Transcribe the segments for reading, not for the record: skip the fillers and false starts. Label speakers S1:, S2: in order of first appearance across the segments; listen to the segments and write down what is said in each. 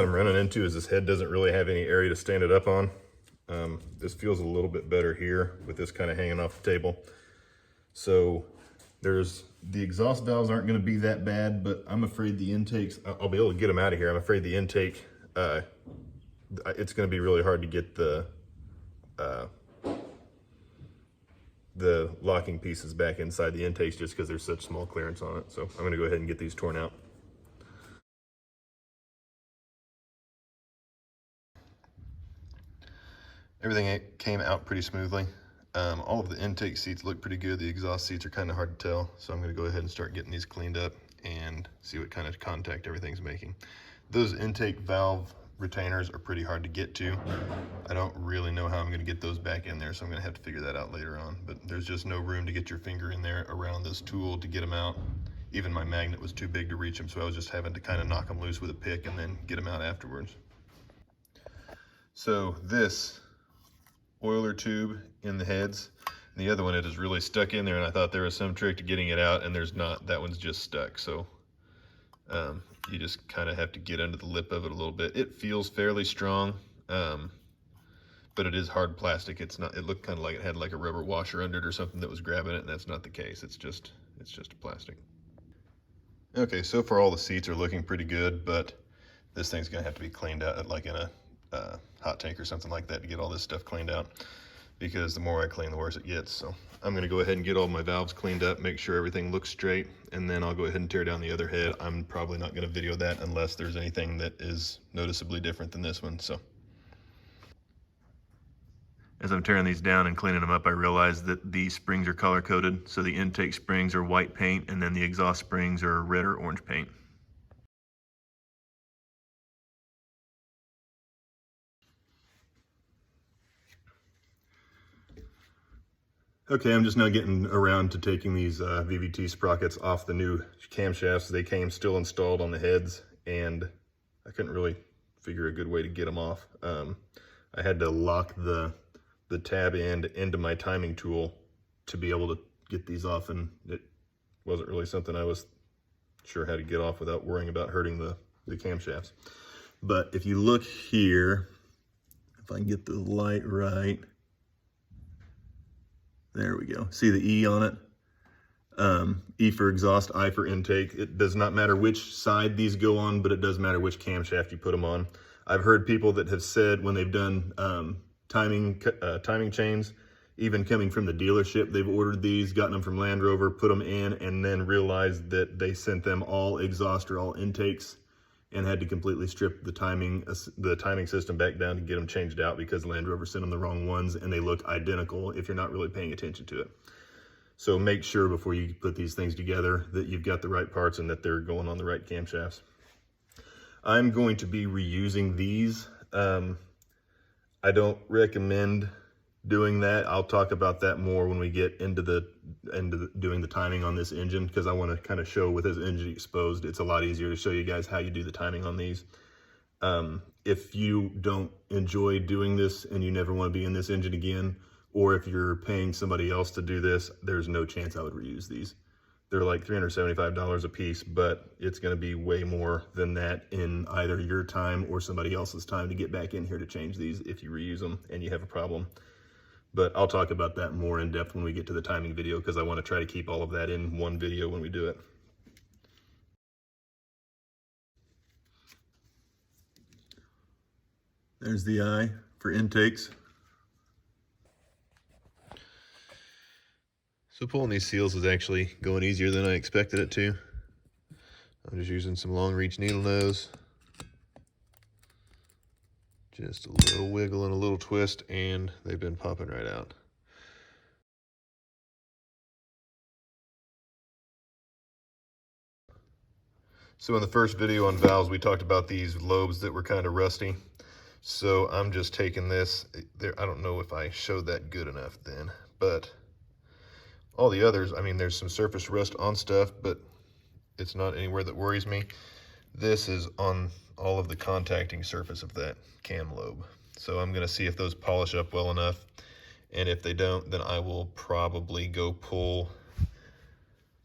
S1: that I'm running into is this head doesn't really have any area to stand it up on. This feels a little bit better here with this kind of hanging off the table. So the exhaust valves aren't going to be that bad, but I'm afraid the intakes, I'll be able to get them out of here. I'm afraid the intake, it's going to be really hard to get the locking pieces back inside the intakes just because there's such small clearance on it. So I'm going to go ahead and get these torn out. Everything came out pretty smoothly. All of the intake seats look pretty good. The exhaust seats are kind of hard to tell. So I'm going to go ahead and start getting these cleaned up and see what kind of contact everything's making. Those intake valve retainers are pretty hard to get to. I don't really know how I'm going to get those back in there, so I'm going to have to figure that out later on. But there's just no room to get your finger in there around this tool to get them out. Even my magnet was too big to reach them, so I was just having to kind of knock them loose with a pick and then get them out afterwards. So this oiler tube in the heads, and the other one, it is really stuck in there, and I thought there was some trick to getting it out, and there's not. That one's just stuck. So you just kind of have to get under the lip of it a little bit. It feels fairly strong, but it is hard plastic. It's not. It looked kind of like it had like a rubber washer under it or something that was grabbing it, and that's not the case. It's just a plastic. Okay, so far all the seats are looking pretty good, but this thing's gonna have to be cleaned out, like in a hot tank or something like that, to get all this stuff cleaned out, because the more I clean, the worse it gets. So I'm going to go ahead and get all my valves cleaned up, make sure everything looks straight, and then I'll go ahead and tear down the other head. I'm probably not going to video that unless there's anything that is noticeably different than this one. So as I'm tearing these down and cleaning them up, I realized that the springs are color coded. So the intake springs are white paint, and then the exhaust springs are red or orange paint. Okay, I'm just now getting around to taking these VVT sprockets off the new camshafts. They came still installed on the heads, and I couldn't really figure a good way to get them off. I had to lock the tab end into my timing tool to be able to get these off, and it wasn't really something I was sure how to get off without worrying about hurting the camshafts. But if you look here, if I can get the light right, there we go. See the E on it? E for exhaust, I for intake. It does not matter which side these go on, but it does matter which camshaft you put them on. I've heard people that have said when they've done timing chains, even coming from the dealership, they've ordered these, gotten them from Land Rover, put them in, and then realized that they sent them all exhaust or all intakes and had to completely strip the timing system back down to get them changed out because Land Rover sent them the wrong ones, and they look identical if you're not really paying attention to it. So make sure before you put these things together that you've got the right parts and that they're going on the right camshafts. I'm going to be reusing these. I don't recommend doing that. I'll talk about that more when we get into doing the timing on this engine, because I want to kind of show with this engine exposed, it's a lot easier to show you guys how you do the timing on these. If you don't enjoy doing this and you never want to be in this engine again, or if you're paying somebody else to do this, there's no chance I would reuse these. They're like $375 a piece, but it's going to be way more than that in either your time or somebody else's time to get back in here to change these if you reuse them and you have a problem. But I'll talk about that more in depth when we get to the timing video, because I want to try to keep all of that in one video when we do it. There's the eye for intakes. So pulling these seals is actually going easier than I expected it to. I'm just using some long reach needle nose. Just a little wiggle and a little twist, and they've been popping right out. So in the first video on valves, we talked about these lobes that were kind of rusty. So I'm just taking this there. I don't know if I showed that good enough then, but all the others, I mean, there's some surface rust on stuff, but it's not anywhere that worries me. This is on all of the contacting surface of that cam lobe. So I'm gonna see if those polish up well enough. And if they don't, then I will probably go pull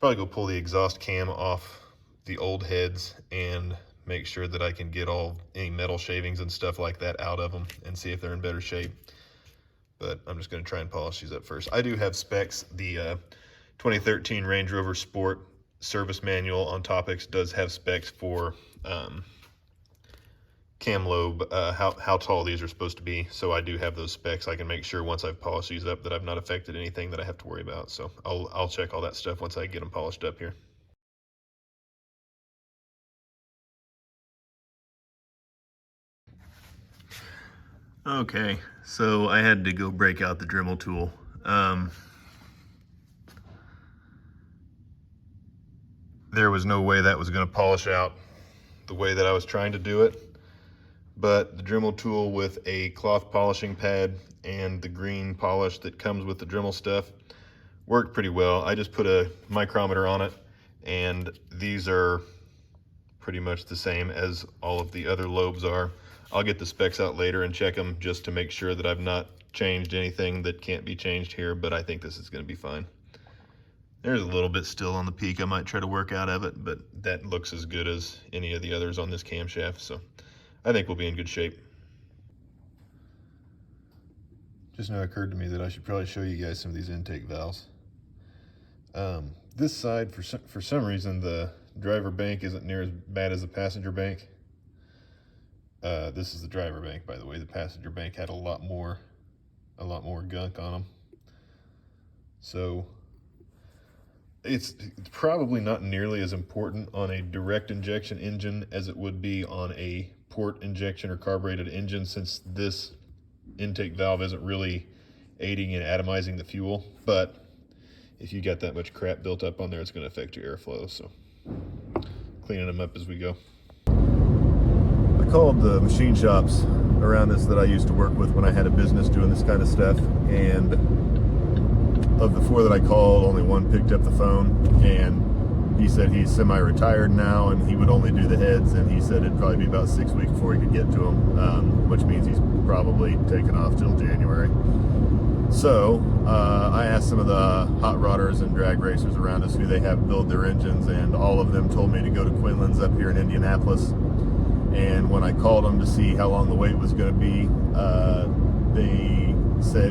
S1: the exhaust cam off the old heads and make sure that I can get any metal shavings and stuff like that out of them and see if they're in better shape. But I'm just going to try and polish these up first. I do have specs. The 2013 Range Rover Sport service manual on Tappets does have specs for cam lobe, how tall these are supposed to be. So I do have those specs. I can make sure once I've polished these up that I've not affected anything that I have to worry about. So I'll check all that stuff once I get them polished up here. Okay, so I had to go break out the Dremel tool. There was no way that was going to polish out the way that I was trying to do it, but the Dremel tool with a cloth polishing pad and the green polish that comes with the Dremel stuff worked pretty well. I just put a micrometer on it, and these are pretty much the same as all of the other Lobes are. I'll get the specs out later and check them just to make sure that I've not changed anything that can't be changed here, but I think this is going to be fine. There's a little bit still on the peak I might try to work out of it, but that looks as good as any of the others on this camshaft, so I think we'll be in good shape. Just now occurred to me that I should probably show you guys some of these intake valves. This side, for some reason, the driver bank isn't near as bad as the passenger bank. This is the driver bank, by the way. The passenger bank had a lot more gunk on them. So it's probably not nearly as important on a direct injection engine as it would be on a port injection or carbureted engine, since this intake valve isn't really aiding in atomizing the fuel. But if you got that much crap built up on there, it's going to affect your airflow. So cleaning them up as we go. I called the machine shops around this that I used to work with when I had a business doing this kind of stuff, and of the 4 that I called, only 1 picked up the phone, and he said he's semi-retired now and he would only do the heads, and he said it'd probably be about 6 weeks before he could get to them, which means he's probably taken off till January. So I asked some of the hot rodders and drag racers around us who they have build their engines, and all of them told me to go to Quinlin's up here in Indianapolis. And when I called them to see how long the wait was going to be,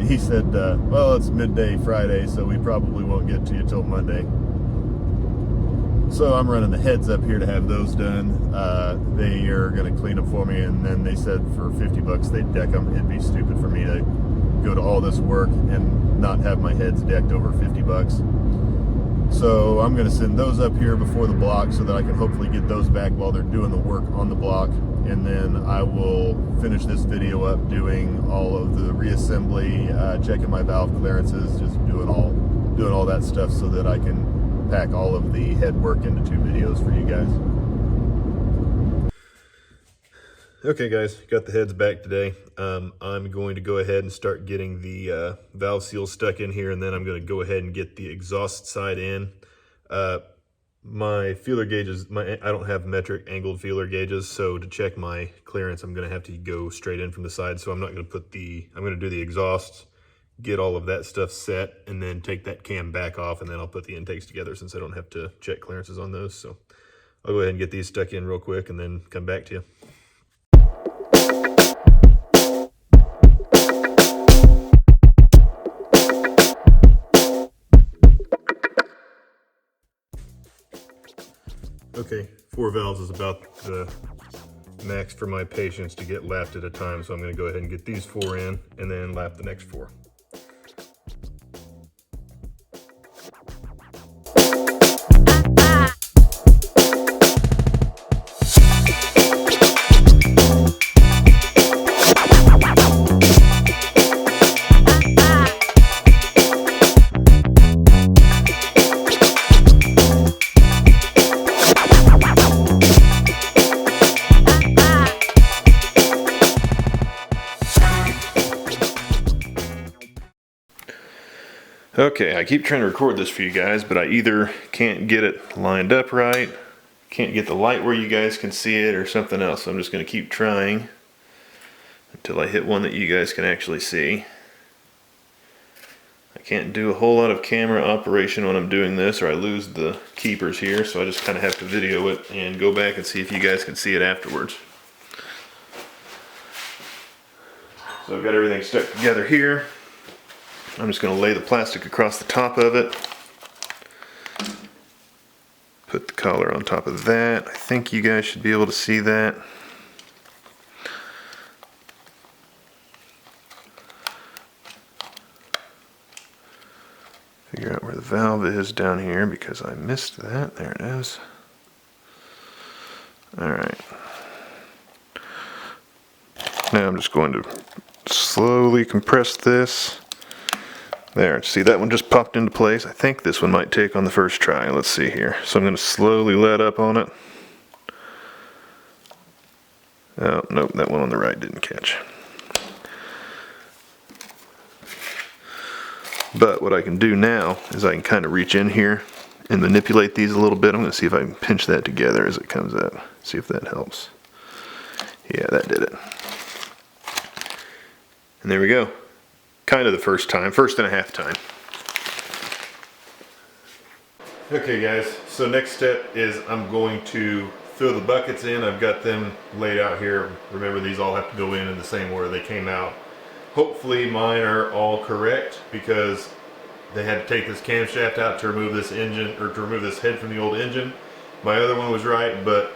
S1: he said, well, it's midday Friday, so we probably won't get to you till Monday. So I'm running the heads up here to have those done. They are going to clean them for me, and then they said for 50 bucks they'd deck them. It'd be stupid for me to go to all this work and not have my heads decked over 50 bucks. So I'm going to send those up here before the block so that I can hopefully get those back while they're doing the work on the block. And then I will finish this video up doing all of the reassembly, checking my valve clearances, just doing all that stuff so that I can pack all of the head work into 2 videos for you guys. Okay guys, got the heads back today. I'm going to go ahead and start getting the valve seals stuck in here, and then I'm going to go ahead and get the exhaust side in. My feeler gauges, I don't have metric angled feeler gauges, so to check my clearance I'm going to have to go straight in from the side. So I'm not going to I'm going to do the exhaust, get all of that stuff set, and then take that cam back off, and then I'll put the intakes together since I don't have to check clearances on those. So I'll go ahead and get these stuck in real quick and then come back to you. Okay, 4 valves is about the max for my patience to get lapped at a time, so I'm going to go ahead and get these 4 in and then lap the next 4. Okay, I keep trying to record this for you guys, but I either can't get it lined up right, can't get the light where you guys can see it, or something else. So I'm just going to keep trying until I hit one that you guys can actually see. I Can't do a whole lot of camera operation when I'm doing this, or I lose the keepers here, so I just kind of have to video it and go back and see if you guys can see it afterwards. So I've got everything stuck together here. I'm just going to lay the plastic across the top of it. Put the collar on top of that. I think you guys should be able to see that. Figure out where the valve is down here because I missed that. There it is. Alright. Now I'm just going to slowly compress this. There, see that one just popped into place. I think this one might take on the first try. Let's see here. So I'm going to slowly let up on it. Oh, nope, that one on the right didn't catch. But what I can do now is I can kind of reach in here and manipulate these a little bit. I'm going to see if I can pinch that together as it comes up. See if that helps. Yeah, that did it. And there we go. Kind of the first and a half time. Okay guys, so next step is I'm going to throw the buckets in. I've got them laid out here. Remember, these all have to go in the same order they came out. Hopefully mine are all correct because they had to take this camshaft out to remove this engine, or to remove this head from the old engine. My other one was right, but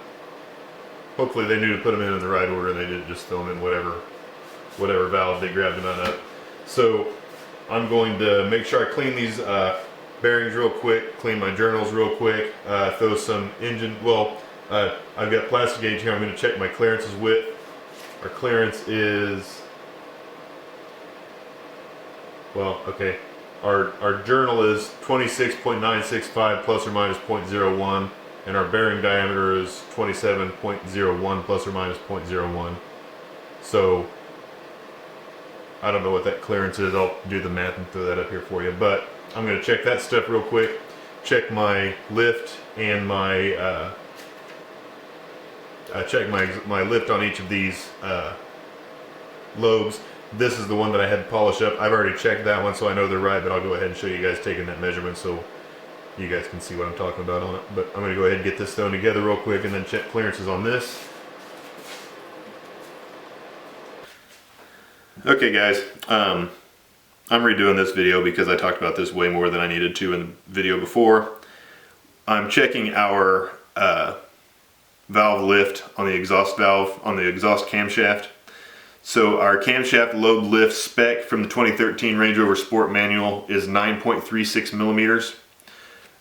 S1: hopefully they knew to put them in the right order and they didn't just throw them in whatever valve they grabbed them out of. So I'm going to make sure I clean these bearings real quick, clean my journals real quick, throw some engine, I've got plastic gauge here. I'm going to check my clearances width. Our clearance is, our journal is 26.965 plus or minus 0.01, and our bearing diameter is 27.01 plus or minus 0.01. So I don't know what that clearance is. I'll do the math and throw that up here for you. But I'm going to check that stuff real quick. Check my lift and my check my lift on each of these lobes. This is the one that I had to polish up. I've already checked that one, so I know they're right. But I'll go ahead and show you guys taking that measurement so you guys can see what I'm talking about on it. But I'm going to go ahead and get this thrown together real quick and then check clearances on this. Okay guys, I'm redoing this video because I talked about this way more than I needed to in the video before. I'm checking our valve lift on the exhaust valve, on the exhaust camshaft. So our camshaft Lobe lift spec from the 2013 Range Rover Sport manual is 9.36 millimeters.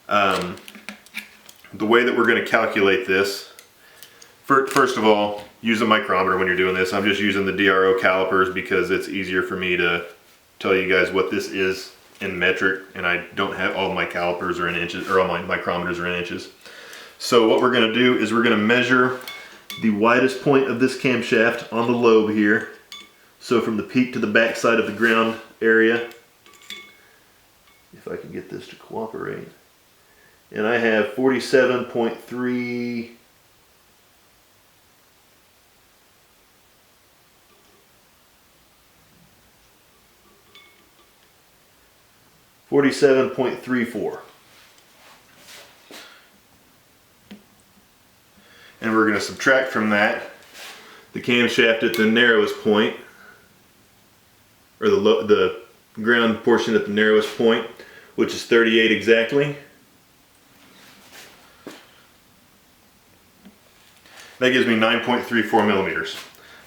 S1: The way that we're going to calculate this, first of all, use a micrometer when you're doing this. I'm just using the DRO calipers because it's easier for me to tell you guys what this is in metric, and I don't have all my calipers are in inches, or all my micrometers are in inches. So what we're going to do is we're going to measure the widest point of this camshaft on the lobe here. So from the peak to the back side of the ground area, if I can get this to cooperate. And I have 47.3 47.34. And we're going to subtract from that the camshaft at the narrowest point, or the ground portion at the narrowest point, which is 38 exactly. That gives me 9.34 millimeters.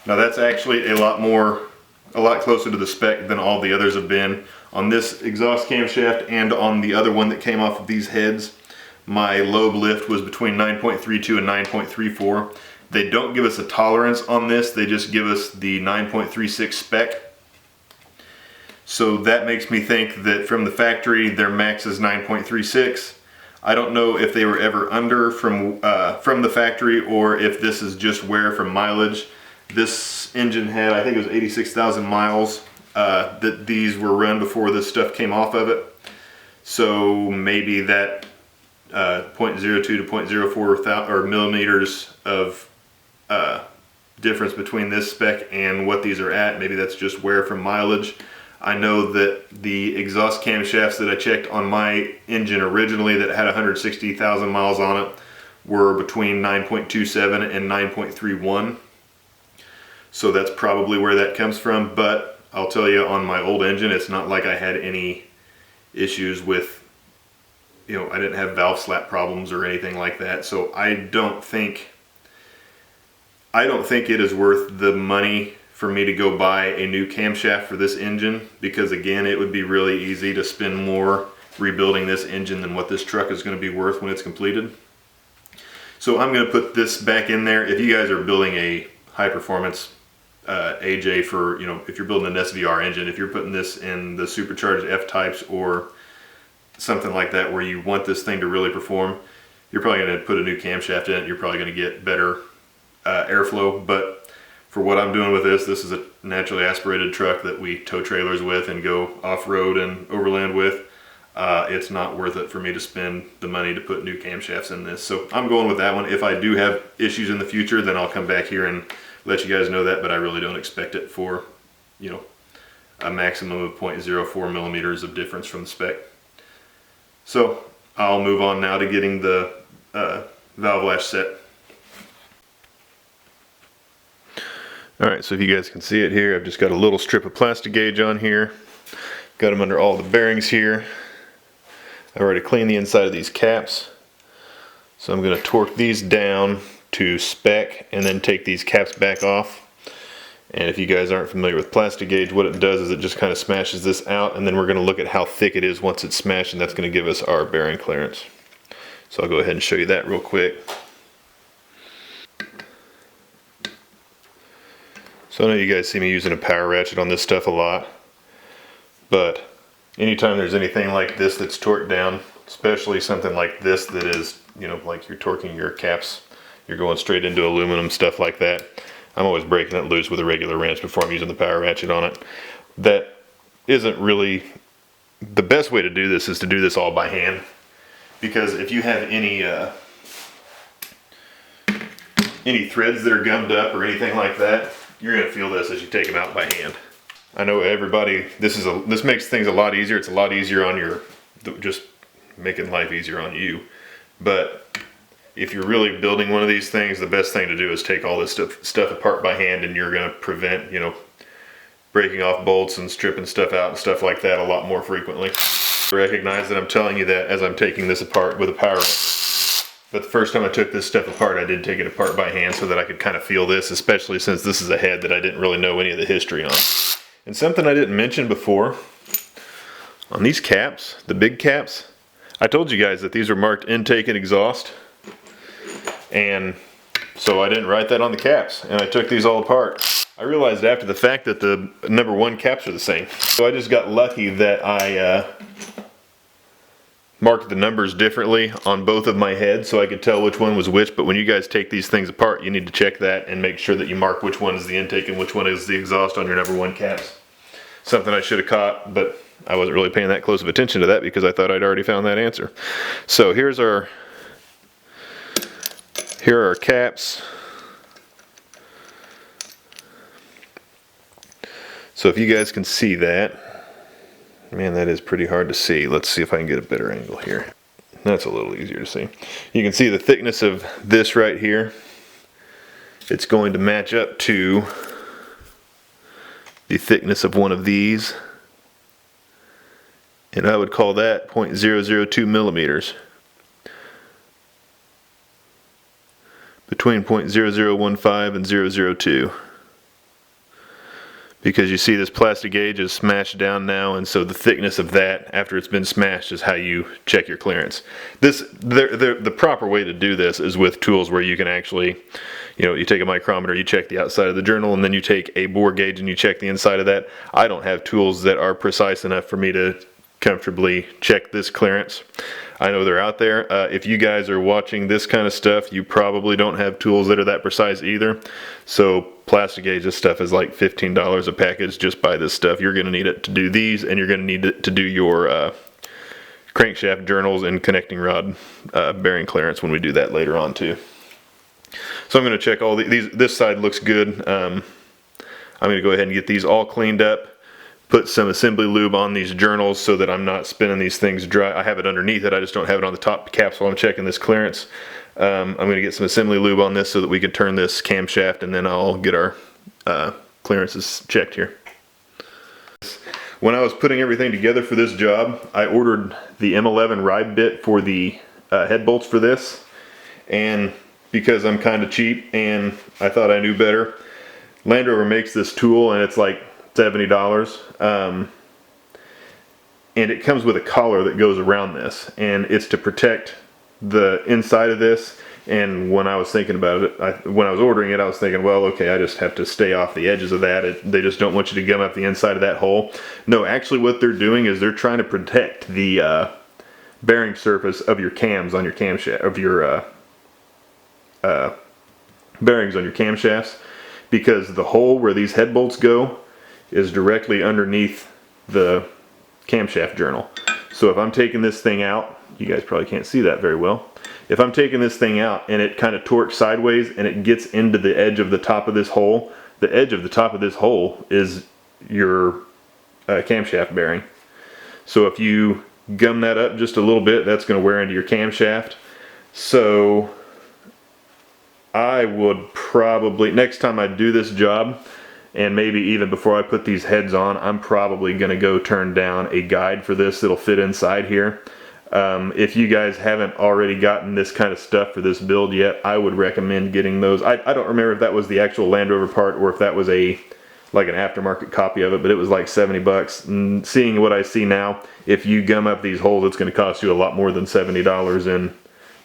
S1: Now that's actually a lot closer to the spec than all the others have been. On this exhaust camshaft and on the other one that came off of these heads, my Lobe lift was between 9.32 and 9.34. They don't give us a tolerance on this, they just give us the 9.36 spec. So that makes me think that from the factory their max is 9.36. I don't know if they were ever under from the factory or if this is just wear from mileage. This engine had, I think it was 86,000 miles that these were run before this stuff came off of it. So maybe that 0.02 to 0.04 or millimeters of difference between this spec and what these are at, maybe that's just wear from mileage. I know that the exhaust camshafts that I checked on my engine originally that had 160,000 miles on it were between 9.27 and 9.31. So that's probably where that comes from, but I'll tell you, on my old engine, it's not like I had any issues with, you know, I didn't have valve slap problems or anything like that. So I don't think it is worth the money for me to go buy a new camshaft for this engine, because again, it would be really easy to spend more rebuilding this engine than what this truck is going to be worth when it's completed. So I'm going to put this back in there. If you guys are building a high performance AJ for, you know, if you're building an SVR engine, if you're putting this in the supercharged F-types or something like that where you want this thing to really perform, you're probably going to put a new camshaft in it. You're probably going to get better airflow. But for what I'm doing with this is a naturally aspirated truck that we tow trailers with and go off-road and overland with. It's not worth it for me to spend the money to put new camshafts in this. So I'm going with that one. If I do have issues in the future, then I'll come back here and let you guys know that, but I really don't expect it for, you know, a maximum of 0.04 millimeters of difference from the spec. So I'll move on now to getting the valve lash set. Alright, so if you guys can see it here, I've just got a little strip of plastic gauge on here. Got them under all the bearings here. I've already cleaned the inside of these caps. So I'm going to torque these down to spec and then take these caps back off. And if you guys aren't familiar with plastic gauge, what it does is it just kind of smashes this out, and then we're going to look at how thick it is once it's smashed, and that's going to give us our bearing clearance. So I'll go ahead and show you that real quick. So I know you guys see me using a power ratchet on this stuff a lot, but anytime there's anything like this that's torqued down, especially something like this that is, you know, like you're torquing your caps, you're going straight into aluminum, stuff like that, I'm always breaking it loose with a regular wrench before I'm using the power ratchet on it. That isn't really the best way to do this, is to do this all by hand, because if you have any threads that are gummed up or anything like that, you're going to feel this as you take them out by hand. I know everybody, this makes things a lot easier. It's a lot easier on your, just making life easier on you. But if you're really building one of these things, the best thing to do is take all this stuff apart by hand, and you're going to prevent, you know, breaking off bolts and stripping stuff out and stuff like that a lot more frequently. Recognize that I'm telling you that as I'm taking this apart with a power wrench. But the first time I took this stuff apart, I did take it apart by hand so that I could kind of feel this, especially since this is a head that I didn't really know any of the history on. And something I didn't mention before, on these caps, the big caps, I told you guys that these are marked intake and exhaust. And so I didn't write that on the caps, and I took these all apart. I realized after the fact that the number 1 caps are the same. So I just got lucky that I marked the numbers differently on both of my heads so I could tell which one was which. But when you guys take these things apart, you need to check that and make sure that you mark which one is the intake and which one is the exhaust on your number 1 caps. Something I should have caught, but I wasn't really paying that close of attention to that because I thought I'd already found that answer. So here are our caps. So if you guys can see that, man, that is pretty hard to see. Let's see if I can get a better angle here. That's a little easier to see. You can see the thickness of this right here. It's going to match up to the thickness of one of these, and I would call that 0.002 millimeters. Between 0.0015 and 002. Because you see this plastic gauge is smashed down now, and so the thickness of that after it's been smashed is how you check your clearance. The proper way to do this is with tools where you can actually, you know, you take a micrometer, you check the outside of the journal, and then you take a bore gauge and you check the inside of that. I don't have tools that are precise enough for me to comfortably check this clearance. I know they're out there. If you guys are watching this kind of stuff, you probably don't have tools that are that precise either. So plastic gauge, this stuff is like $15 a package. Just buy this stuff. You're going to need it to do these, and you're going to need it to do your crankshaft journals and connecting rod bearing clearance when we do that later on too. So I'm going to check all these. This side looks good. I'm going to go ahead and get these all cleaned up, put some assembly lube on these journals so that I'm not spinning these things dry. I have it underneath it, I just don't have it on the top caps while I'm checking this clearance. I'm going to get some assembly lube on this so that we can turn this camshaft, and then I'll get our clearances checked here. When I was putting everything together for this job, I ordered the M11 ride bit for the head bolts for this, and because I'm kind of cheap and I thought I knew better, Land Rover makes this tool and it's like $70. And it comes with a collar that goes around this, and it's to protect the inside of this. And when I was thinking about it, when I was ordering it, I was thinking, well, okay, I just have to stay off the edges of that. They just don't want you to gum up the inside of that hole. No, actually what they're doing is they're trying to protect the bearing surface of your cams on your camshaft, of your bearings on your camshafts, because the hole where these head bolts go is directly underneath the camshaft journal. So if I'm taking this thing out, you guys probably can't see that very well. If I'm taking this thing out and it kind of torques sideways and it gets into the edge of the top of this hole, the edge of the top of this hole is your camshaft bearing. So if you gum that up just a little bit, that's going to wear into your camshaft. So I would probably, next time I do this job, and maybe even before I put these heads on, I'm probably going to go turn down a guide for this that'll fit inside here. If you guys haven't already gotten this kind of stuff for this build yet, I would recommend getting those. I don't remember if that was the actual Land Rover part or if that was like an aftermarket copy of it, but it was like 70 bucks. And seeing what I see now, if you gum up these holes, it's going to cost you a lot more than $70 in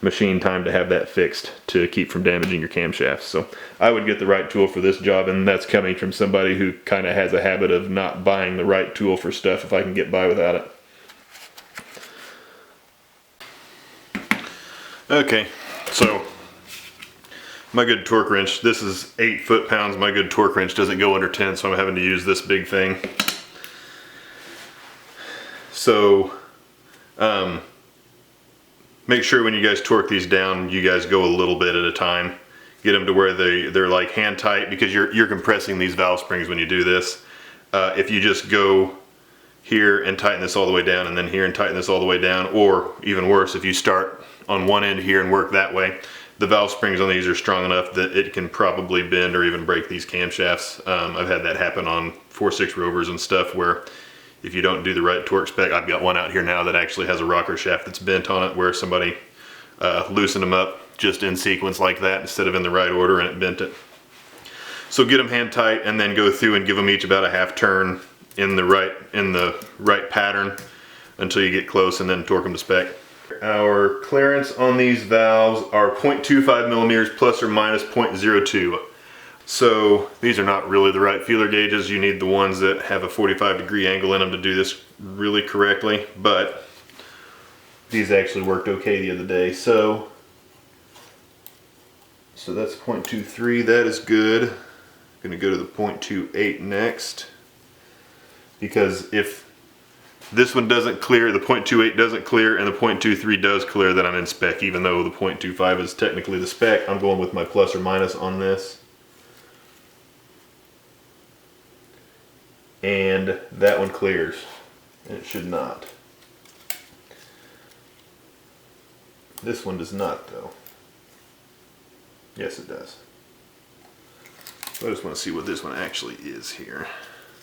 S1: machine time to have that fixed to keep from damaging your camshafts. So I would get the right tool for this job, and that's coming from somebody who kind of has a habit of not buying the right tool for stuff if I can get by without it. Okay, so my good torque wrench, this is 8 foot-pounds. My good torque wrench doesn't go under 10, so I'm having to use this big thing. So make sure when you guys torque these down, you guys go a little bit at a time. Get them to where they're like hand tight, because you're compressing these valve springs when you do this. If you just go here and tighten this all the way down, and then here and tighten this all the way down, or even worse, if you start on one end here and work that way, the valve springs on these are strong enough that it can probably bend or even break these camshafts. I've had that happen on 4.6 Rovers and stuff, where if you don't do the right torque spec, I've got one out here now that actually has a rocker shaft that's bent on it, where somebody loosened them up just in sequence like that instead of in the right order, and it bent it. So get them hand tight, and then go through and give them each about a half turn in the right pattern until you get close, and then torque them to spec. Our clearance on these valves are 0.25 millimeters plus or minus 0.02. So these are not really the right feeler gauges. You need the ones that have a 45-degree angle in them to do this really correctly, but these actually worked okay the other day. So that's 0.23, that is good. I'm gonna go to the 0.28 next, because if this one doesn't clear, the 0.28 doesn't clear, and the 0.23 does clear, then I'm in spec. Even though the 0.25 is technically the spec, I'm going with my plus or minus on this. And that one clears, and it should not. This one does not, though. Yes, it does. So I just want to see what this one actually is here.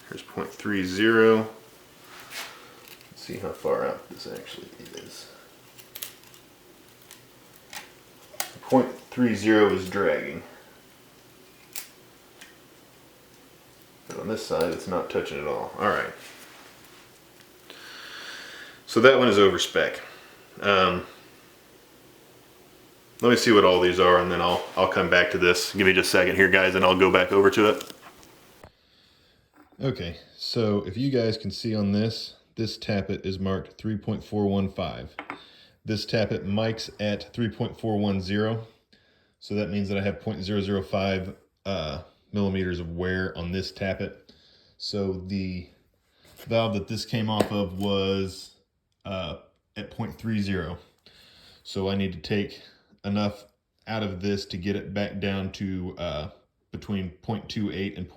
S1: Here's 0.30. See how far out this actually is. 0.30 is dragging. But on this side, it's not touching at all. Alright. So that one is over spec. Let me see what all these are, and then I'll come back to this. Give me just a second here, guys, and I'll go back over to it. Okay, so if you guys can see on this Tappet is marked 3.415. This Tappet mic's at 3.410. So that means that I have 0.005 millimeters of wear on this Tappet. So the valve that this came off of was at 0.30. So I need to take enough out of this to get it back down to between 0.28 and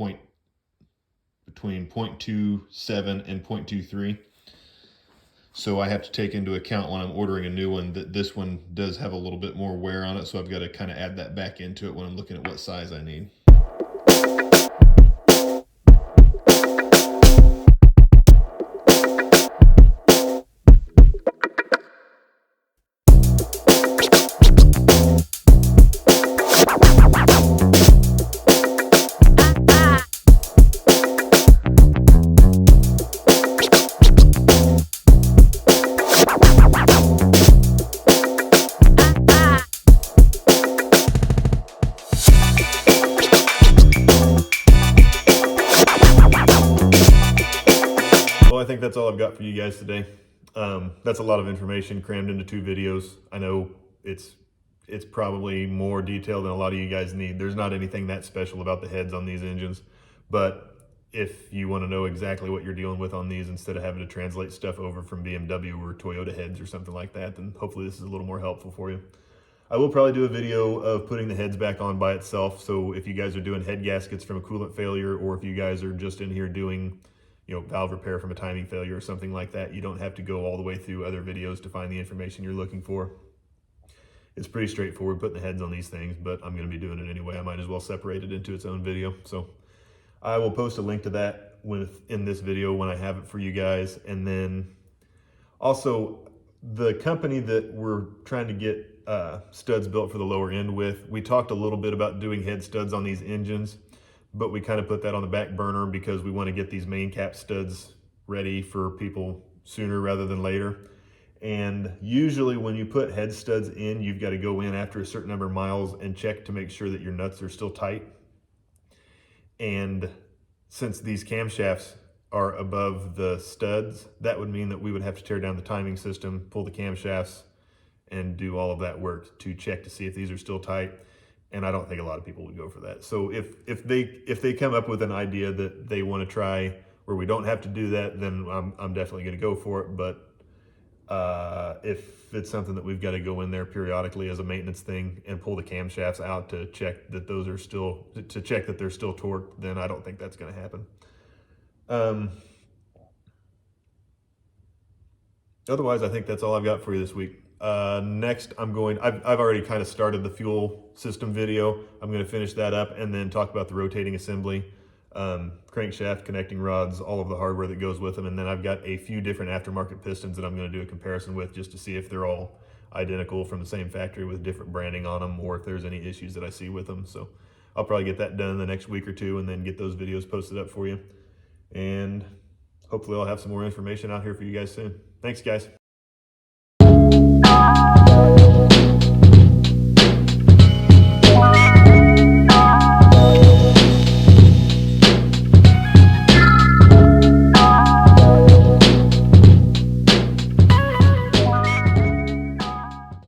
S1: between 0.27 and 0.23. So I have to take into account when I'm ordering a new one that this one does have a little bit more wear on it, so I've got to kind of add that back into it when I'm looking at what size I need. Well, I think that's all I've got for you guys today. That's a lot of information crammed into 2 videos. I know it's probably more detail than a lot of you guys need. There's not anything that special about the heads on these engines, but if you want to know exactly what you're dealing with on these instead of having to translate stuff over from BMW or Toyota heads or something like that, then hopefully this is a little more helpful for you. I will probably do a video of putting the heads back on by itself, so if you guys are doing head gaskets from a coolant failure, or if you guys are just in here doing valve repair from a timing failure or something like that, you don't have to go all the way through other videos to find the information you're looking for. It's pretty straightforward putting the heads on these things, but I'm going to be doing it anyway. I might as well separate it into its own video. So I will post a link to that in this video when I have it for you guys. And then also the company that we're trying to get studs built for the lower end with, we talked a little bit about doing head studs on these engines, but we kind of put that on the back burner because we want to get these main cap studs ready for people sooner rather than later. And usually when you put head studs in, you've got to go in after a certain number of miles and check to make sure that your nuts are still tight. And since these camshafts are above the studs, that would mean that we would have to tear down the timing system, pull the camshafts, and do all of that work to check to see if these are still tight. And I don't think a lot of people would go for that. So if they come up with an idea that they want to try where we don't have to do that, then I'm definitely going to go for it. But if it's something that we've got to go in there periodically as a maintenance thing and pull the camshafts out to check that those are still check that they're still torqued, then I don't think that's going to happen. Otherwise, I think that's all I've got for you this week. Next, I've already kind of started the fuel system video. I'm going to finish that up and then talk about the rotating assembly, crankshaft, connecting rods, all of the hardware that goes with them. And then I've got a few different aftermarket pistons that I'm going to do a comparison with just to see if they're all identical from the same factory with different branding on them, or if there's any issues that I see with them. So I'll probably get that done in the next week or two and then get those videos posted up for you. And hopefully I'll have some more information out here for you guys soon. Thanks, guys.